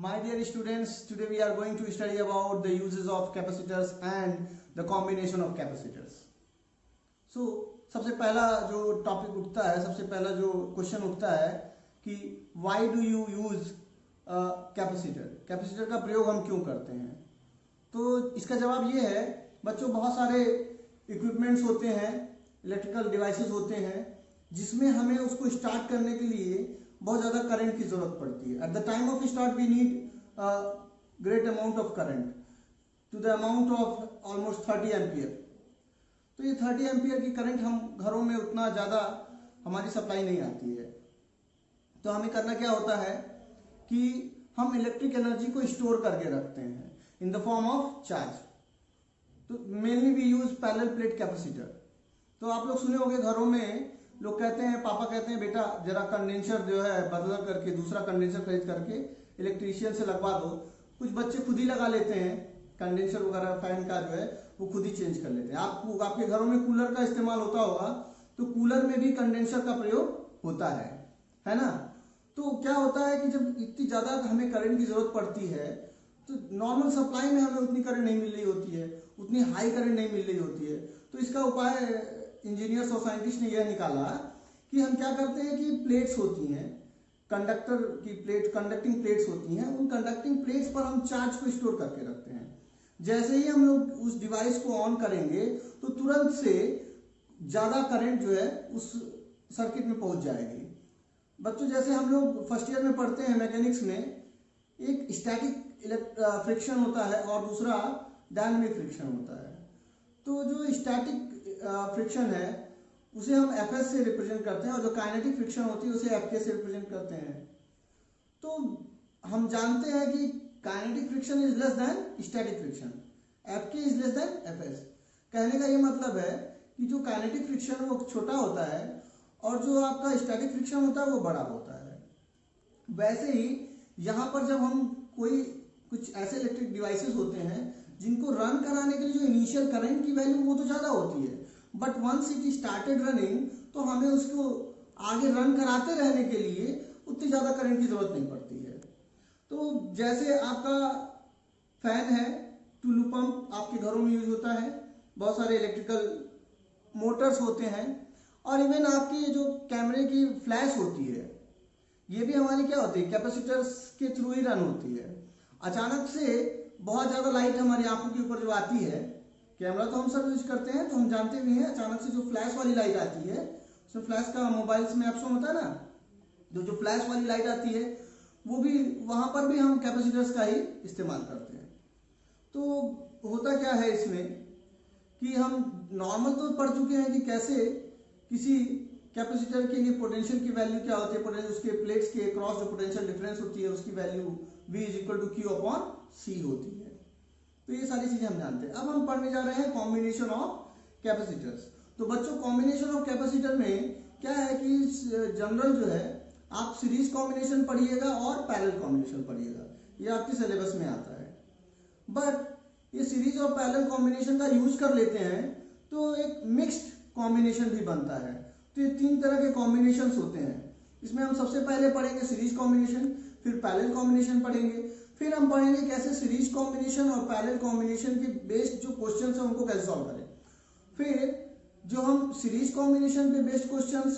My dear students, today we are going to study about the uses of capacitors and the combination of capacitors. So सबसे पहला जो topic उठता है, सबसे पहला जो क्वेश्चन उठता है कि why do you use capacitor, capacitor का प्रयोग हम क्यों करते हैं। तो इसका जवाब ये है बच्चों, बहुत सारे इक्विपमेंट्स होते हैं, इलेक्ट्रिकल डिवाइसेस होते हैं जिसमें हमें उसको स्टार्ट करने के लिए बहुत ज़्यादा करंट की ज़रूरत पड़ती है। At the time of start we need great amount of current to the amount of almost 30 ampere. तो ये 30 एम्पियर की करंट हम घरों में उतना ज़्यादा हमारी सप्लाई नहीं आती है। तो हमें करना क्या होता है कि हम इलेक्ट्रिक एनर्जी को स्टोर करके रखते हैं in the form of charge. तो mainly we use parallel plate capacitor. तो आप लोग सुने होंगे घरों में लोग कहते हैं, पापा कहते हैं बेटा जरा कंडेंसर जो है बदल करके दूसरा कंडेंसर खरीद करके इलेक्ट्रीशियन से लगवा दो। कुछ बच्चे खुद ही लगा लेते हैं, कंडेंसर वगैरह फैन का जो है वो खुद ही चेंज कर लेते हैं। आपके घरों में कूलर का इस्तेमाल होता होगा, तो कूलर में भी कंडेंसर का प्रयोग होता है ना। तो क्या होता है कि जब इतनी ज्यादा हमें करंट की जरूरत पड़ती है तो नॉर्मल सप्लाई में हमें उतनी करंट नहीं मिल रही होती है, उतनी हाई करंट नहीं मिल रही होती है। तो इसका उपाय इंजीनियर्स और साइंटिस्ट ने यह निकाला कि हम क्या करते हैं कि प्लेट्स होती हैं, कंडक्टर की प्लेट, कंडक्टिंग प्लेट्स होती हैं, उन कंडक्टिंग प्लेट्स पर हम चार्ज को स्टोर करके रखते हैं। जैसे ही हम लोग उस डिवाइस को ऑन करेंगे तो तुरंत से ज्यादा करंट जो है उस सर्किट में पहुंच जाएगी। बच्चों जैसे हम लोग फर्स्ट ईयर में पढ़ते हैं मैकेनिक्स में, एक स्टैटिक फ्रिक्शन होता है और दूसरा डायनामिक फ्रिक्शन होता है। तो जो स्टैटिक फ्रिक्शन है उसे हम Fs से रिप्रेजेंट करते हैं और जो काइनेटिक फ्रिक्शन होती है उसे Fk से रिप्रेजेंट करते हैं। तो हम जानते हैं कि kinetic friction is less than static friction, Fk is less than Fs। कहने का ये मतलब है कि जो काइनेटिक फ्रिक्शन है वो छोटा होता है और जो आपका स्टैटिक फ्रिक्शन होता है वो बड़ा होता है। वैसे ही यहाँ पर जब हम कुछ ऐसे इलेक्ट्रिक डिवाइसेस होते हैं जिनको रन कराने के लिए जो इनिशियल करंट की वैल्यू वो तो ज़्यादा होती है, but once it started running तो हमें उसको आगे रन कराते रहने के लिए उतनी ज़्यादा करंट की ज़रूरत नहीं पड़ती है। तो जैसे आपका फैन है, टुलू पंप आपके घरों में यूज होता है, बहुत सारे इलेक्ट्रिकल मोटर्स होते हैं, और इवन आपकी जो कैमरे की फ्लैश होती है ये भी हमारी क्या होती है, कैपेसिटर्स के थ्रू ही रन होती है। अचानक से बहुत ज़्यादा लाइट हमारी आंखों के ऊपर जो आती है, कैमरा तो हम सब यूज करते हैं तो हम जानते भी हैं, अचानक से जो फ्लैश वाली लाइट आती है, उसमें फ्लैश का मोबाइल्स में ऑप्शन होता है ना, जो फ्लैश वाली लाइट आती है वो भी वहां पर भी हम कैपेसिटर्स का ही इस्तेमाल करते हैं। तो होता क्या है इसमें कि हम नॉर्मल तो पढ़ चुके हैं कि कैसे किसी कैपेसिटर के लिए पोटेंशियल की वैल्यू क्या होती है, पोटेंशियल उसके प्लेट्स के क्रॉस जो पोटेंशियल डिफरेंस होती है उसकी value V is equal to Q upon C होती है। तो ये सारी चीजें हम जानते हैं। अब हम पढ़ने जा रहे हैं कॉम्बिनेशन ऑफ कैपेसिटर्स। तो बच्चों कॉम्बिनेशन ऑफ कैपेसिटर में क्या है कि जनरल जो है आप सीरीज कॉम्बिनेशन पढ़िएगा और पैरेलल कॉम्बिनेशन पढ़िएगा, ये आपके सिलेबस में आता है। बट ये सीरीज और पैरेलल कॉम्बिनेशन का यूज कर लेते हैं तो एक मिक्स्ड कॉम्बिनेशन भी बनता है। तो ये 3 तरह के कॉम्बिनेशन होते हैं। इसमें हम सबसे पहले पढ़ेंगे सीरीज कॉम्बिनेशन, फिर पैरेलल कॉम्बिनेशन पढ़ेंगे, फिर हम पढ़ेंगे कैसे सीरीज कॉम्बिनेशन और पैरेलल कॉम्बिनेशन के बेस्ड जो क्वेश्चंस हैं उनको कैसे सॉल्व करें। फिर जो हम सीरीज कॉम्बिनेशन पे बेस्ड क्वेश्चंस,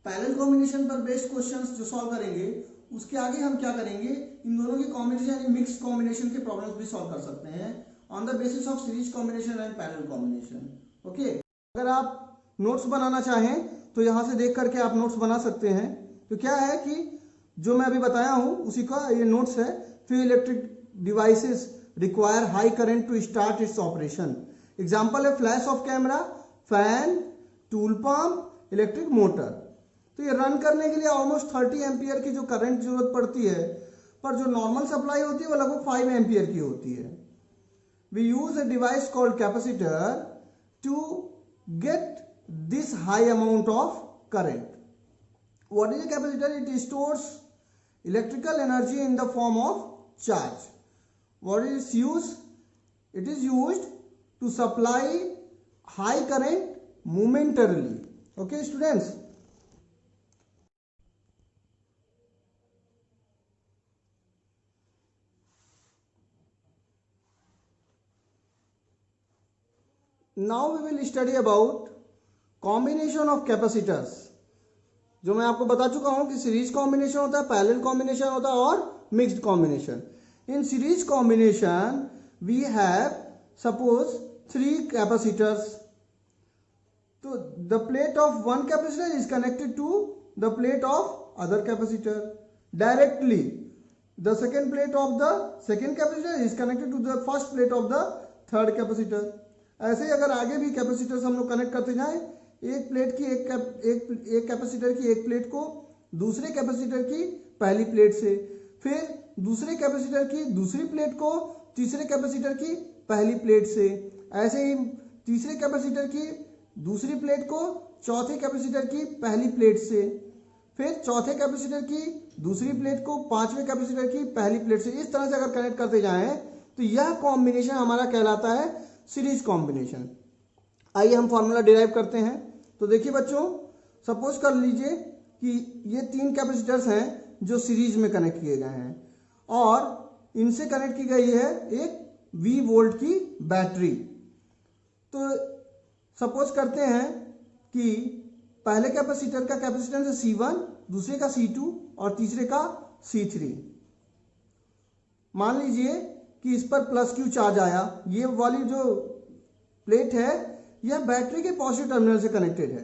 पैरेलल कॉम्बिनेशन पर बेस्ड क्वेश्चंस जो सॉल्व करेंगे, उसके आगे हम क्या करेंगे, इन दोनों की कॉम्बिनेशन यानी मिक्स कॉम्बिनेशन के प्रॉब्लम्स भी सॉल्व कर सकते हैं on the basis of series combination and parallel combination. Okay, अगर आप नोट्स बनाना चाहें तो यहाँ से देख करके आप नोट्स बना सकते हैं। तो क्या है कि जो मैं अभी बताया हूँ उसी का ये नोट्स है। Few electric devices require high current to start its operation. Example है flash of camera, fan, tool pump, electric motor. तो ये रन करने के लिए ऑलमोस्ट 30 एम्पियर की जो करंट जरूरत पड़ती है, पर जो नॉर्मल सप्लाई होती है वो लगभग 5 एम्पियर की होती है। We use a device called capacitor to get this high amount of current. What is a capacitor? It stores electrical energy in the form of charge. What is its use? It is used to supply high current momentarily. Okay students, now we will study about combination of capacitors. जो मैं आपको बता चुका हूं कि series combination होता है, parallel combination होता है और mixed combination. In series combination we have suppose 3 capacitors. तो the plate of one capacitor is connected to the plate of other capacitor directly. The second plate of the second capacitor is connected to the first plate of the third capacitor. ऐसे ही अगर आगे भी capacitors हम लोग connect करते जाएं, एक प्लेट की एक कैपेसिटर की एक प्लेट को दूसरे कैपेसिटर की पहली प्लेट से, फिर दूसरे कैपेसिटर की दूसरी प्लेट को तीसरे कैपेसिटर की पहली प्लेट से, ऐसे ही तीसरे कैपेसिटर की दूसरी प्लेट को चौथे कैपेसिटर की पहली प्लेट से, फिर चौथे कैपेसिटर की दूसरी प्लेट को पांचवें कैपेसिटर की पहली प्लेट से। इस तरह से अगर कनेक्ट करते जाएं तो यह कॉम्बिनेशन हमारा कहलाता है सीरीज कॉम्बिनेशन। आइए हम फॉर्मूला डिराइव करते हैं। तो देखिए बच्चों, सपोज कर लीजिए कि ये 3 कैपेसिटर्स हैं जो सीरीज में कनेक्ट किए गए हैं और इनसे कनेक्ट की गई है एक V वोल्ट की बैटरी। तो सपोज करते हैं कि पहले कैपेसिटर का कैपेसिटेंस है C1, दूसरे का C2 और तीसरे का C3। मान लीजिए कि इस पर प्लस क्यू चार्ज आया। ये वाली जो प्लेट है यह बैटरी के पॉजिटिव टर्मिनल से कनेक्टेड है।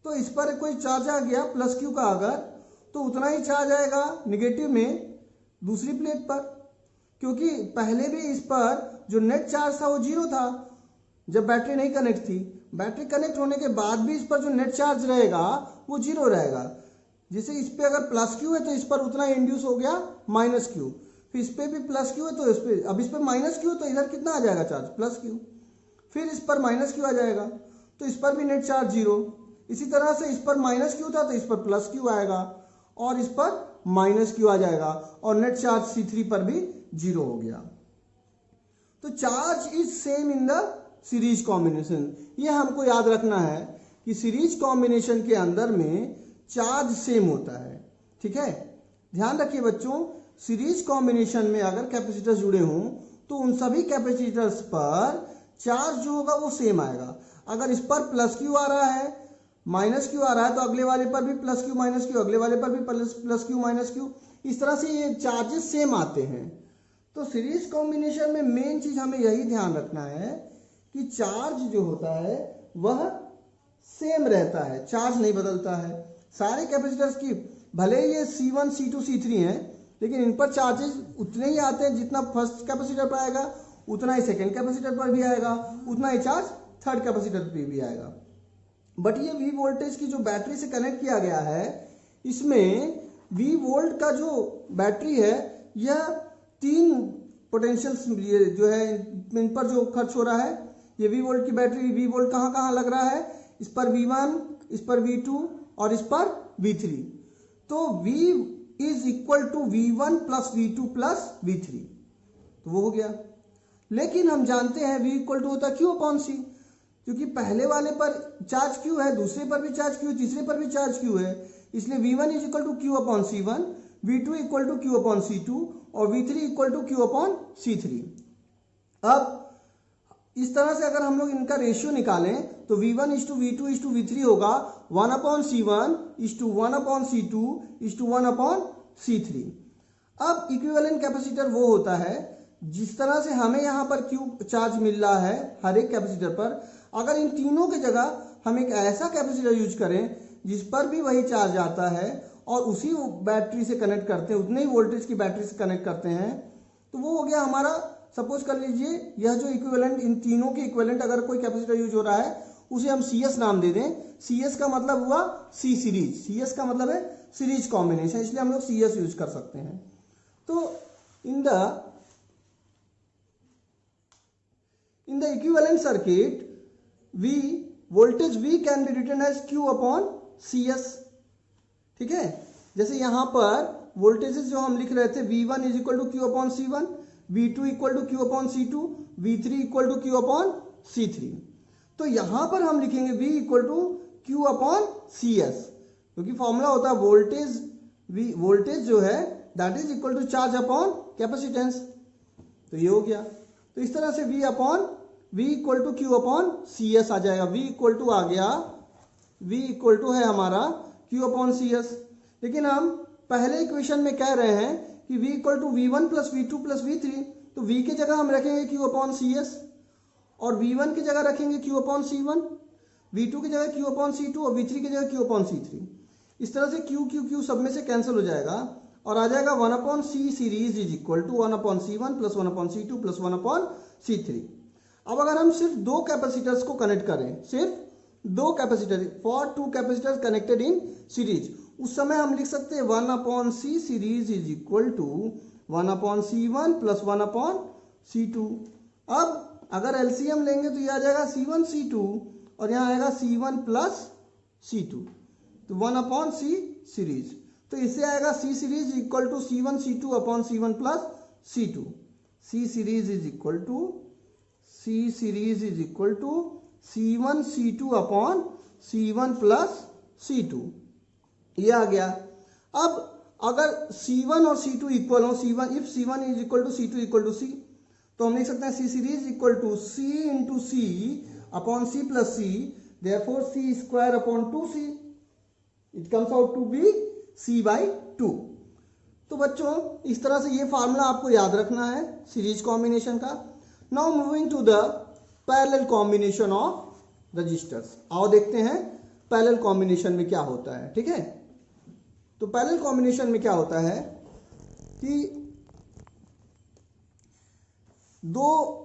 तो इस पर कोई चार्ज आ गया प्लस क्यू का, अगर तो उतना ही चार्ज आएगा निगेटिव में दूसरी प्लेट पर, क्योंकि पहले भी इस पर जो नेट चार्ज था वो 0 था जब बैटरी नहीं कनेक्ट थी। बैटरी कनेक्ट होने के बाद भी इस पर जो नेट चार्ज रहेगा वो 0 रहेगा। जैसे इस पर अगर प्लस क्यू है तो इस पर उतना इंड्यूस हो गया माइनस क्यू, फिर इस पर भी प्लस क्यू है तो इस पर, अब इस पर माइनस क्यू तो इधर कितना आ जाएगा चार्ज, प्लस क्यू। फिर इस पर माइनस क्यू आ जाएगा तो इस पर भी नेट चार्ज 0। इसी तरह से इस पर माइनस क्यू था तो इस पर प्लस क्यू आएगा और इस पर माइनस क्यू आ जाएगा और नेट चार्ज C3 पर भी 0 हो गया। तो charge is same in the series combination. ये हमको याद रखना है कि सीरीज कॉम्बिनेशन के अंदर में चार्ज सेम होता है। ठीक है, ध्यान रखिए बच्चों, सीरीज कॉम्बिनेशन में अगर कैपेसिटर्स जुड़े हों तो उन सभी कैपेसिटर्स पर चार्ज जो होगा वो सेम आएगा। अगर इस पर प्लस क्यू आ रहा है, माइनस क्यू आ रहा है, तो अगले वाले पर भी प्लस क्यू माइनस क्यू, अगले वाले पर भी प्लस क्यू माइनस क्यू, इस तरह से ये चार्जेस सेम आते हैं। तो सीरीज कॉम्बिनेशन में मेन चीज हमें यही ध्यान रखना है कि चार्ज जो होता है वह सेम रहता है, चार्ज नहीं बदलता है। सारे कैपेसिटर्स की भले ये C1, C2, C3 हैं, लेकिन इन पर चार्जेस उतने ही आते हैं जितना फर्स्ट कैपेसिटर पर आएगा, उतना ही सेकेंड कैपेसिटर पर भी आएगा, उतना ही चार्ज थर्ड कैपेसिटर पर भी आएगा। बट ये V वोल्टेज की जो बैटरी से कनेक्ट किया गया है, इसमें V वोल्ट का जो बैटरी है यह 3 पोटेंशियल्स जो है इन पर जो खर्च हो रहा है, ये V वोल्ट की बैटरी, V वोल्ट कहाँ कहाँ लग रहा है, इस पर V1, इस पर V2 और इस पर V3। तो V is equal to V1 plus V2 plus V3, तो वो हो गया। लेकिन हम जानते हैं V इक्वल टू होता है Q अपॉन C, क्योंकि पहले वाले पर चार्ज Q है, दूसरे पर भी चार्ज Q, तीसरे पर भी चार्ज Q है, इसलिए V1 is equal to Q upon C1, V2 equal to Q upon C2 और V3 equal to Q upon C3। अब इस तरह से अगर हम लोग इनका रेशियो निकालें तो V1 is to V2 is to V3 होगा 1 upon C1 is to 1 upon C2 is to 1 upon C3। अब इक्विवेलेंट कैपेसिटर वो होता है जिस तरह से हमें यहाँ पर Q चार्ज मिल रहा है हर एक कैपेसिटर पर, अगर इन तीनों की जगह हम एक ऐसा कैपेसिटर यूज करें जिस पर भी वही चार्ज आता है और उसी बैटरी से कनेक्ट करते हैं, उतने ही वोल्टेज की बैटरी से कनेक्ट करते हैं, तो वो हो गया हमारा। सपोज कर लीजिए यह जो इक्विवेलेंट, इन तीनों के इक्विवेलेंट अगर कोई कैपेसिटर यूज हो रहा है उसे हम CS नाम दे दें। CS का मतलब हुआ C सीरीज, CS का मतलब है सीरीज कॉम्बिनेशन, इसलिए हम लोग CS यूज कर सकते हैं। तो in the equivalent circuit voltage V can be written as Q upon CS। ठीक है, जैसे यहां पर वोल्टेजेस जो हम लिख रहे थे V1 is equal to Q upon C1, V2 equal to Q upon C2, V3 equal to Q upon C3। तो यहां पर हम लिखेंगे V equal to Q upon CS, क्योंकि फॉर्मूला होता है वोल्टेज जो है that is equal to charge upon capacitance. तो ये हो गया। तो इस तरह से V upon V equal to Q upon C S आ जाएगा। V इक्वल टू आ गया, V इक्वल टू है हमारा Q अपॉन सी एस। लेकिन हम पहले इक्वेशन में कह रहे हैं कि V equal to V1 plus V2 plus V3, तो V की जगह हम रखेंगे Q अपॉन सी एस और V1 की जगह रखेंगे Q अपॉन C1, V2 की जगह Q अपॉन C2 और V3 की जगह Q अपॉन C3। इस तरह से Q सब में से कैंसिल हो जाएगा और आ जाएगा 1 upon C series is equal to 1 upon C1 plus 1 upon C2 plus 1 upon C3। अब अगर हम सिर्फ दो कैपेसिटर्स को कनेक्ट करें, सिर्फ दो capacitor, for two capacitors connected in series, उस समय हम लिख सकते हैं 1 upon C series is equal to 1 upon C1 plus 1 upon C2। अब अगर एलसीएम लेंगे तो ये आ जाएगा C1 C2 और यहाँ आएगा C1 प्लस C2, तो 1 अपॉन सी सीरीज, तो इससे आएगा C series equal to C1 C2 upon C1 plus C2। C series is equal to C1 C2 upon C1 plus C2, ये आ गया। अब अगर C1 और C2 इक्वल हो, C1 if C1 is equal to C2 equal to C, तो हम लिख सकते हैं C series equal to C into C upon C plus C, therefore C square upon 2C, it comes out to be C by 2। तो बच्चों इस तरह से ये फार्मूला आपको याद रखना है सीरीज कॉम्बिनेशन का। Now moving to the parallel combination of resistors. आओ देखते हैं पैरेलल कॉम्बिनेशन में क्या होता है। ठीक है, तो पैरेलल कॉम्बिनेशन में क्या होता है कि दो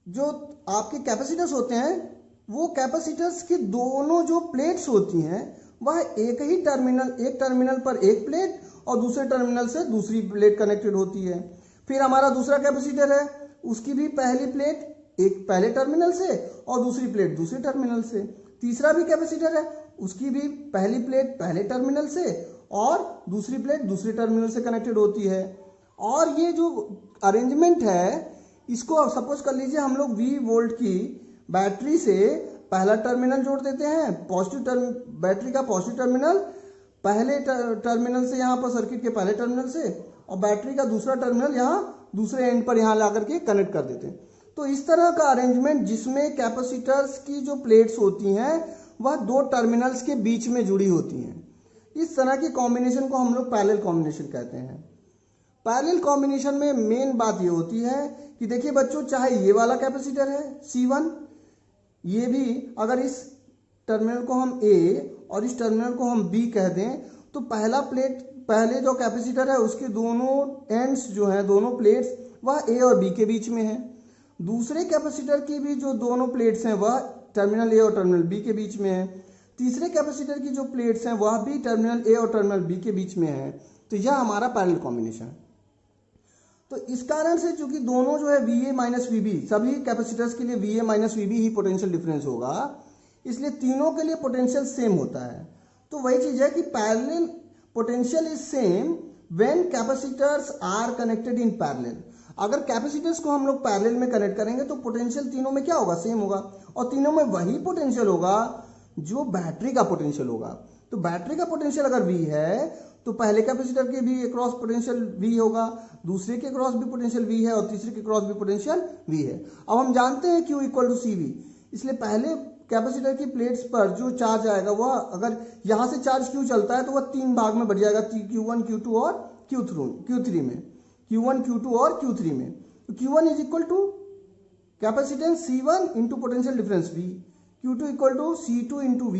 जो आपके कैपेसिटर्स होते हैं, वो कैपेसिटर्स की दोनों जो प्लेट्स होती हैं वह एक टर्मिनल पर एक प्लेट और दूसरे टर्मिनल से दूसरी प्लेट कनेक्टेड होती है। फिर हमारा दूसरा कैपेसिटर है, उसकी भी पहली प्लेट एक पहले टर्मिनल से और दूसरी प्लेट दूसरे टर्मिनल से। तीसरा भी कैपेसिटर है, उसकी भी पहली प्लेट पहले टर्मिनल से और दूसरी प्लेट दूसरे टर्मिनल से कनेक्टेड होती है। और ये जो अरेंजमेंट है, इसको सपोज कर लीजिए हम लोग V वोल्ट की बैटरी से पहला टर्मिनल जोड़ देते हैं, बैटरी का पॉजिटिव टर्मिनल पहले टर्मिनल से यहाँ पर सर्किट के पहले टर्मिनल से, और बैटरी का दूसरा टर्मिनल यहाँ दूसरे एंड पर यहाँ ला करके कनेक्ट कर देते हैं। तो इस तरह का अरेंजमेंट जिसमें कैपेसिटर्स की जो प्लेट्स होती हैं वह दो टर्मिनल्स के बीच में जुड़ी होती हैं, इस तरह की कॉम्बिनेशन को हम लोग पैरेलल कॉम्बिनेशन कहते हैं। पैरेलल कॉम्बिनेशन में मेन बात ये होती है कि देखिए बच्चों, चाहे ये वाला कैपेसिटर है C1, ये भी अगर इस टर्मिनल को हम A और इस टर्मिनल को हम B कह दें, तो पहले जो कैपेसिटर है उसके दोनों एंड्स जो हैं, दोनों प्लेट्स वह A और B के बीच में है। दूसरे कैपेसिटर की भी जो दोनों प्लेट्स हैं वह टर्मिनल A और टर्मिनल B के बीच में है। तीसरे कैपेसिटर की जो प्लेट्स हैं वह भी टर्मिनल A और टर्मिनल B के बीच में है। तो यह हमारा पैरेलल कॉम्बिनेशन है। तो इस कारण से चूंकि दोनों जो है VA माइनस VB, सभी कैपेसिटर्स के लिए VA माइनस VB ही पोटेंशियल डिफरेंस होगा, इसलिए तीनों के लिए पोटेंशियल सेम होता है। तो वही चीज है कि parallel potential is same when capacitors are connected in parallel. अगर कैपेसिटर्स को हम लोग पैरेलल में कनेक्ट करेंगे तो पोटेंशियल तीनों में क्या होगा, सेम होगा, और तीनों में वही पोटेंशियल होगा जो बैटरी का पोटेंशियल होगा। तो बैटरी का पोटेंशियल अगर V है तो पहले कैपेसिटर के भी क्रॉस पोटेंशियल V होगा, दूसरे के क्रॉस भी पोटेंशियल V है और तीसरे के क्रॉस भी पोटेंशियल V है। अब हम जानते हैं Q इक्वल टू CV, इसलिए पहले कैपेसिटर की प्लेट्स पर जो चार्ज आएगा वह अगर यहाँ से चार्ज Q चलता है तो वह तीन भाग में बढ़ जाएगा, Q1 Q2 और Q3 में, Q1 Q2 और Q3 में। तो Q1 is equal to capacitance C1 into potential difference V, Q2 equal to C2 into V,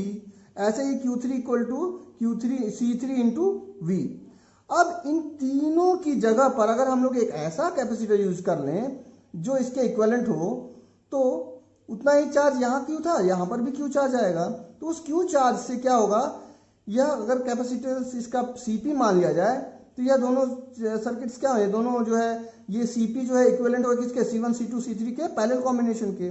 ऐसे ही Q3 equal to C3 into V। अब इन तीनों की जगह पर अगर हम लोग एक ऐसा कैपेसिटर यूज कर लें जो इसके इक्विवेलेंट हो, तो उतना ही चार्ज यहाँ Q था, यहाँ पर भी Q चार्ज आएगा। तो उस Q चार्ज से क्या होगा, यह अगर कैपेसिटर इसका CP मान लिया जाए तो यह दोनों सर्किट्स क्या है, दोनों जो है ये CP जो है इक्विवेलेंट होगा किसके, C1 C2 C3 के पैरेलल कॉम्बिनेशन के।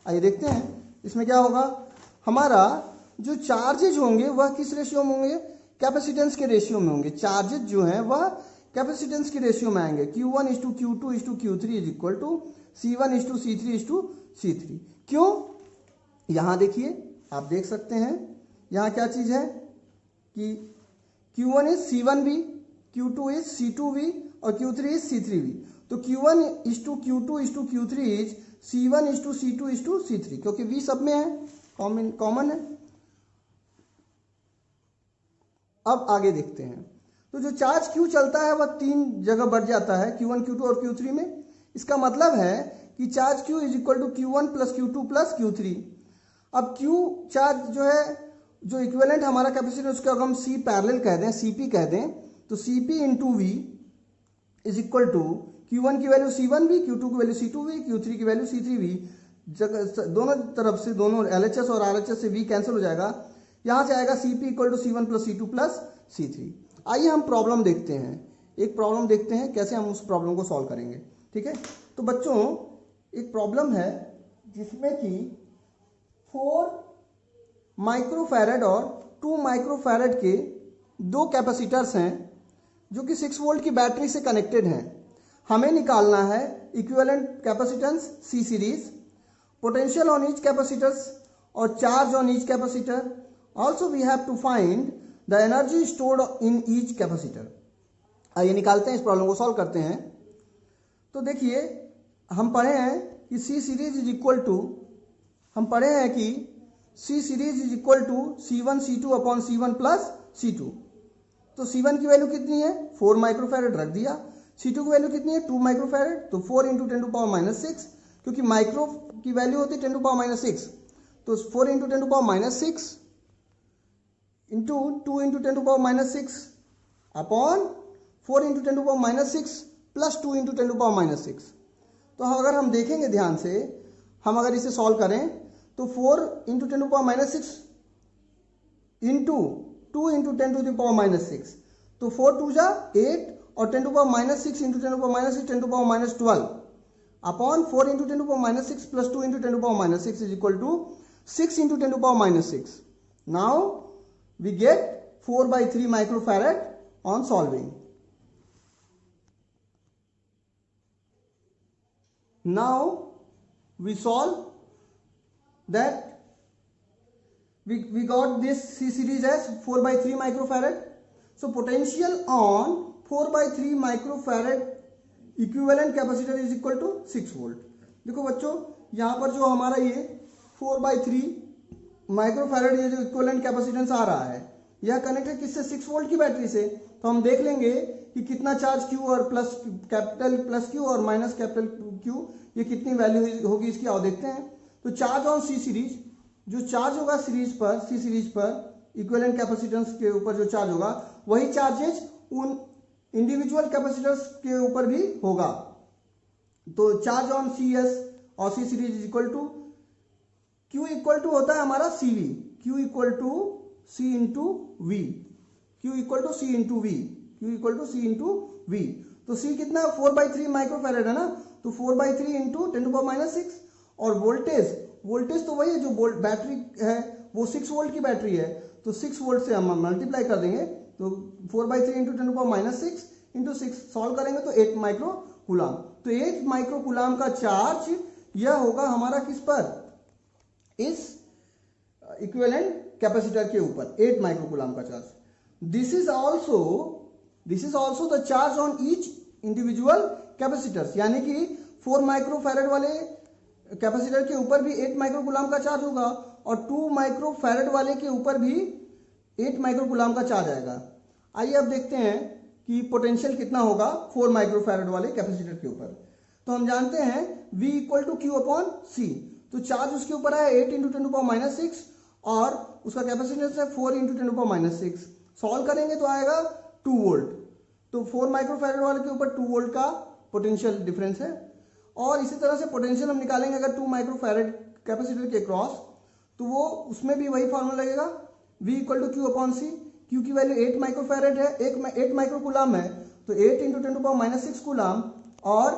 आइए देखते हैं इसमें क्या होगा। हमारा जो चार्जेज होंगे वह किस रेशियो में होंगे, कैपेसिटेंस के रेशियो में होंगे। चार्जेज जो हैं वह कैपेसिटेंस के रेशियो में आएंगे। Q1 is to Q2 is to Q3 is equal to C1 is to C3 is to C3। क्यों, यहां देखिए, आप देख सकते हैं यहां क्या चीज है कि Q1 is C1V, Q2 is C2V और Q3 इज C3V। तो Q1 is to Q2 is to Q3 is C1 is to C2 is to C3, क्योंकि V सब में है, कॉमन है। अब आगे देखते हैं, तो जो चार्ज Q चलता है वह 3 जगह बढ़ जाता है, Q1 Q2 और Q3 में। इसका मतलब है कि charge Q is equal to Q1 plus Q2 plus Q3। अब Q चार्ज जो है, जो इक्विवेलेंट हमारा कैपेसिटर, उसको अगर हम C पैरेलल कह दें, CP कह दें, तो CP into V is equal to Q1 की वैल्यू C1V, Q2 की वैल्यू C2V, Q3 की वैल्यू C3V। दोनों तरफ से, दोनों LHS और RHS से V कैंसिल हो जाएगा, यहाँ से आएगा CP equal to C1 plus C2 plus C3। आइए हम प्रॉब्लम देखते हैं, एक प्रॉब्लम देखते हैं कैसे हम उस प्रॉब्लम को सॉल्व करेंगे। ठीक है, तो बच्चों एक प्रॉब्लम है जिसमें कि 4 माइक्रोफैरड और 2 माइक्रोफैरड के 2 कैपेसिटर्स हैं जो कि 6 वोल्ट की बैटरी से कनेक्टेड हैं। हमें निकालना है equivalent capacitance C series, potential on each capacitors और charge on each capacitor. Also we have to find the energy stored in each capacitor. आइए निकालते हैं, इस प्रॉब्लम को सॉल्व करते हैं। तो देखिए, हम पढ़े हैं कि C series is equal to, हम पढ़े हैं कि C series is equal to C1 C2 upon C1 plus C2। तो C1 की वैल्यू कितनी है, 4 माइक्रोफैरड रख दिया। C2 की वैल्यू कितनी है, 2 माइक्रोफैरड, तो 4 इंटू 10 टू पावर माइनस 6, क्योंकि माइक्रो की वैल्यू होती है 10 टू पावर माइनस 6, तो 4 into 10 to power minus 6 into 2 into 10 to power minus 6 upon 4 into 10 to power minus 6 plus 2 into 10 to power minus 6। तो अगर हम देखेंगे ध्यान से, हम अगर इसे सॉल्व करें तो 4 into 10 to power minus 6 into 2 into 10 to the power minus 6, तो 4 टू जा 8 और 10 to power minus 6 into 10 to power minus 6 10 to power minus 12 upon 4 into 10 to power minus 6 plus 2 into 10 to power minus 6 is equal to 6 into 10 to power minus 6। Now we get 4/3 microfarad on solving. Now we solve that we got this C series as 4/3 microfarad. So potential on 4/3 microfarad equivalent capacitor is equal to 6 volt. देखो बच्चों, यहाँ पर जो हमारा ये 4/3 microfarad ये जो equivalent capacitance आ रहा है, यह कनेक्ट है किससे, 6 वोल्ट की बैटरी से। तो हम देख लेंगे कि कितना चार्ज Q और प्लस कैपिटल प्लस Q और माइनस कैपिटल Q, ये कितनी वैल्यू होगी इसकी, आओ देखते हैं। तो चार्ज ऑन C सीरीज, जो चार्ज होगा सीरीज पर, C सीरीज पर इक्विवेलेंट कैपेसिटेंस के ऊपर जो चार्ज होगा, वही चार्जेज उन इंडिविजुअल कैपेसिटर्स के ऊपर भी होगा। तो चार्ज ऑन CS और C series is equal to, Q equal to होता है हमारा CV, Q equal to C into V, Q equal to C into V, Q equal to C into V। तो C कितना है, 4/3 microfarad है ना, तो 4/3 इंटू 10 टू पावर माइनस 6। और वोल्टेज तो वही है, जो बैटरी है वो 6 वोल्ट की बैटरी है, तो 6 वोल्ट से हम मल्टीप्लाई कर देंगे, तो 4/3 into 10 to power minus 6 into 6 solve करेंगे तो 8 माइक्रो कूलाम। तो 8 माइक्रो कूलाम का चार्ज यह होगा हमारा किस पर, इस इक्विवेलेंट कैपेसिटर के ऊपर, 8 माइक्रोकूलम का charge. This is also the charge on each individual capacitors, यानी कि 4 माइक्रोफैरड वाले कैपेसिटर के ऊपर भी 8 माइक्रोकूलम का चार्ज होगा और 2 माइक्रोफैरड वाले के ऊपर भी 8 माइक्रोकूलम का चार्ज आएगा। आइए अब देखते हैं कि पोटेंशियल कितना होगा 4 माइक्रोफैरड वाले कैपेसिटर के ऊपर। तो हम जानते हैं V equal to Q upon C, तो चार्ज उसके ऊपर है 8 इंटू 10 टू पावर माइनस 6 और उसका कैपेसिटेंस है 4 into 10 to power minus 6। Solve करेंगे तो आएगा 2 वोल्ट। तो 4 माइक्रोफैरड वाले के ऊपर 2 वोल्ट का पोटेंशियल डिफरेंस है। और इसी तरह से पोटेंशियल हम निकालेंगे अगर 2 माइक्रोफैरड कैपेसिटर के क्रॉस, तो वो उसमें भी वही फॉर्मूला लगेगा, V equal to Q upon C। Q की वैल्यू 8 माइक्रोफैरड है, 8 माइक्रोकूलम है, तो 8 into 10 to power minus 6 coulomb, और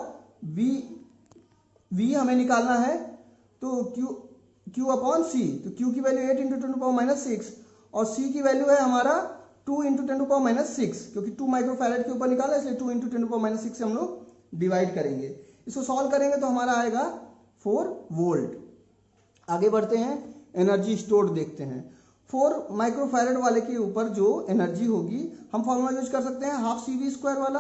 V हमें निकालना है, तो Q अपॉन C, तो Q की value 8 into 10 to power minus 6 और C की वैल्यू है हमारा 2 इंटू 10 टू पावर माइनस 6, क्योंकि 2 माइक्रोफैरड के ऊपर निकाला इसलिए 2 इंटू 10 टू पावर माइनस 6 से हम लोग डिवाइड करेंगे। इसको सॉल्व करेंगे तो हमारा आएगा 4 वोल्ट। आगे बढ़ते हैं, एनर्जी स्टोर्ड देखते हैं। 4 माइक्रोफैरड वाले के ऊपर जो एनर्जी होगी, हम फॉर्मूला यूज कर सकते हैं हाफ CV स्क्वायर वाला।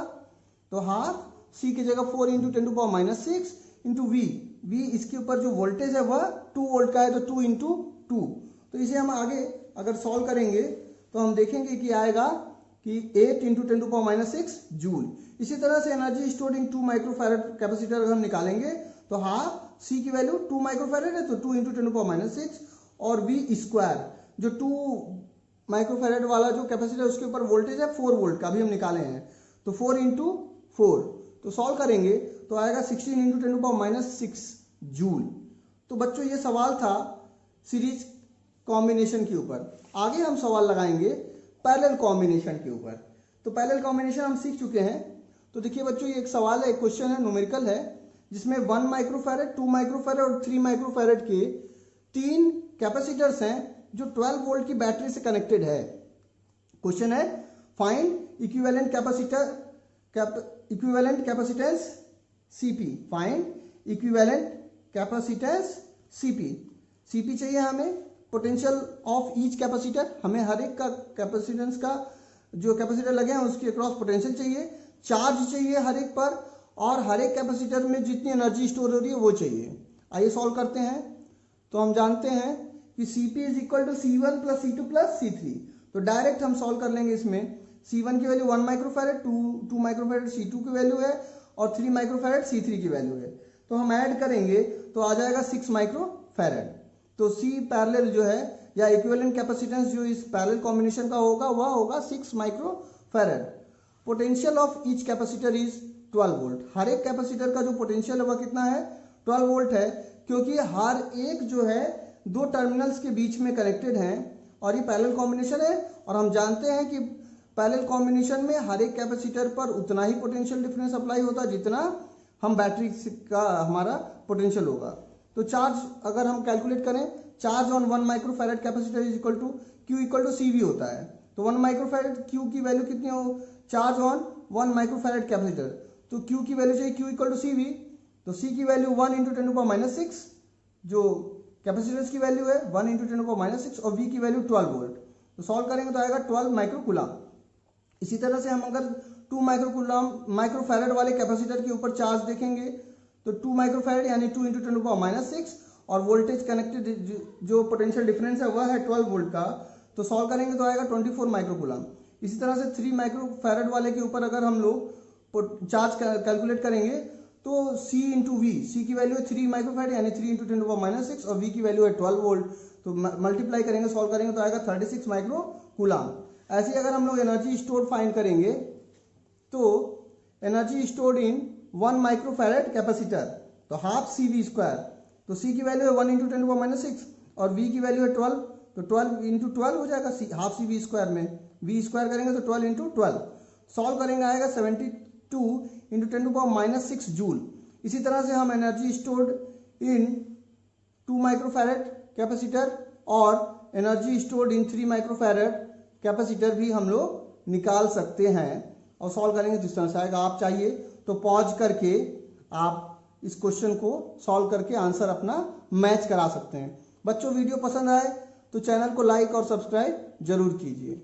तो हाफ C की जगह 4 into 10 to power minus 6 into V। V इसके ऊपर जो वोल्टेज है वह 2 वोल्ट का है, तो 2 इंटू 2। तो इसे हम आगे अगर सॉल्व करेंगे तो हम देखेंगे कि आएगा कि 8 into 10 to power minus 6 joule. इसी तरह से energy stored in 2 microfarad capacitor अगर हम निकालेंगे तो हाफ C की वैल्यू 2 माइक्रोफैरड है, तो 2 इंटू 10 टू पावर माइनस 6 और V स्क्वायर जो 2 माइक्रोफैरड वाला जो कैपेसिटर उसके ऊपर वोल्टेज है 4 वोल्ट का भी हम निकाले हैं, तो 4 इंटू 4। तो सॉल्व करेंगे तो आएगा 16 into 10 to power minus 6 joule. तो बच्चों ये सवाल था सीरीज कॉम्बिनेशन के ऊपर। आगे हम सवाल लगाएंगे पैरेलल कॉम्बिनेशन के ऊपर। तो पैरेलल कॉम्बिनेशन हम सीख चुके हैं। तो देखिए बच्चों, ये एक सवाल है, एक क्वेश्चन है, न्यूमेरिकल है, जिसमें 1 माइक्रोफैरड, 2 माइक्रोफैरड और 3 माइक्रोफैरड के 3 कैपेसिटर्स हैं जो 12 वोल्ट की बैटरी से कनेक्टेड है। क्वेश्चन है find equivalent capacitance CP. Find equivalent capacitance CP. CP चाहिए हमें, पोटेंशियल ऑफ ईच कैपेसिटर। हमें हर एक का कैपेसिटेंस का जो कैपेसिटर लगे हैं उसके अक्रॉस पोटेंशियल चाहिए, चार्ज चाहिए हर एक पर, और हर एक कैपेसिटर में जितनी एनर्जी स्टोर हो रही है वो चाहिए। आइए सॉल्व करते हैं। तो हम जानते हैं कि Cp is equal to C1 plus C2 plus C3। तो डायरेक्ट हम सॉल्व कर लेंगे। इसमें C1 की वैल्यू 1 माइक्रोफैरड, 2 माइक्रोफैरड C2 की वैल्यू है, और 3 माइक्रोफैरड C3 की वैल्यू है। तो हम ऐड करेंगे तो आ जाएगा 6 माइक्रोफैरड। तो C पैरेलल जो है या इक्विवेलेंट कैपेसिटेंस जो इस पैरेलल कॉम्बिनेशन का होगा वह होगा 6 microfarad. Potential of each capacitor is 12 volt. हर एक कैपेसिटर का जो पोटेंशियल है वह कितना है? 12 वोल्ट है, क्योंकि हर एक जो है 2 टर्मिनल्स के बीच में कनेक्टेड हैं और ये पैरेलल कॉम्बिनेशन है। और हम जानते हैं कि पैरेलल कॉम्बिनेशन में हर एक कैपेसिटर पर उतना ही पोटेंशियल डिफरेंस अप्लाई होता है जितना हम बैटरी का हमारा पोटेंशियल होगा। तो चार्ज अगर हम कैलकुलेट करें, charge on 1 microfarad capacitor is equal to Q equal to CV होता है। तो 1 माइक्रोफैरड Q की वैल्यू कितनी हो? चार्ज ऑन 1 माइक्रोफैरड कैपेसिटर, तो Q की वैल्यू चाहिए Q इक्वल टू CV। तो C की value 1 into 10 to power minus 6 जो कैपेसिटर्स की वैल्यू है 1 इंटू 10 टू पावर माइनस 6, और V की वैल्यू 12 वोल्ट। तो सॉल्व करेंगे तो आएगा 12 माइक्रोकूलम। इसी तरह से हम अगर 2 माइक्रोफैरड वाले कैपेसिटर के ऊपर चार्ज देखेंगे तो 2 माइक्रोफैरड यानी 2 इंटू 10 टू पावर माइनस 6, और वोल्टेज कनेक्टेड जो पोटेंशियल डिफरेंस है वह है 12 वोल्ट का। तो सॉल्व करेंगे तो आएगा 24 माइक्रोकूलम। इसी तरह से 3 माइक्रोफैरड वाले के ऊपर अगर हम लोग चार्ज कैलकुलेट करेंगे तो C इंटू V, C की वैल्यू है 3 माइक्रोफैरड यानी 3 इंटू 10 टू पावर माइनस 6, और V की वैल्यू है 12 वोल्ट। तो मल्टीप्लाई करेंगे, सॉल्व करेंगे तो आएगा 36 माइक्रोकूलम। ऐसे ही अगर हम लोग एनर्जी स्टोर्ड फाइंड करेंगे तो एनर्जी स्टोर्ड इन 1 माइक्रोफैरड कैपेसिटर, तो हाफ CV स्क्वायर। तो C की वैल्यू है 1 इंटू 10 टू पावर माइनस 6 और V की वैल्यू है 12, तो 12 इंटू 12 हो जाएगा हाफ CV स्क्वायर में। V स्क्वायर करेंगे तो 12 इंटू 12। सॉल्व करेंगे आएगा 72 into 10 to power minus 6 joule. इसी तरह से हम energy stored in 2 microfarad capacitor और energy stored in 3 microfarad capacitor भी हम लोग निकाल सकते हैं, और सॉल्व करेंगे तो इस तरह से आएगा। आप चाहिए तो पॉज करके आप इस क्वेश्चन को सॉल्व करके आंसर अपना मैच करा सकते हैं। बच्चों, वीडियो पसंद आए तो चैनल को लाइक और सब्सक्राइब जरूर कीजिए।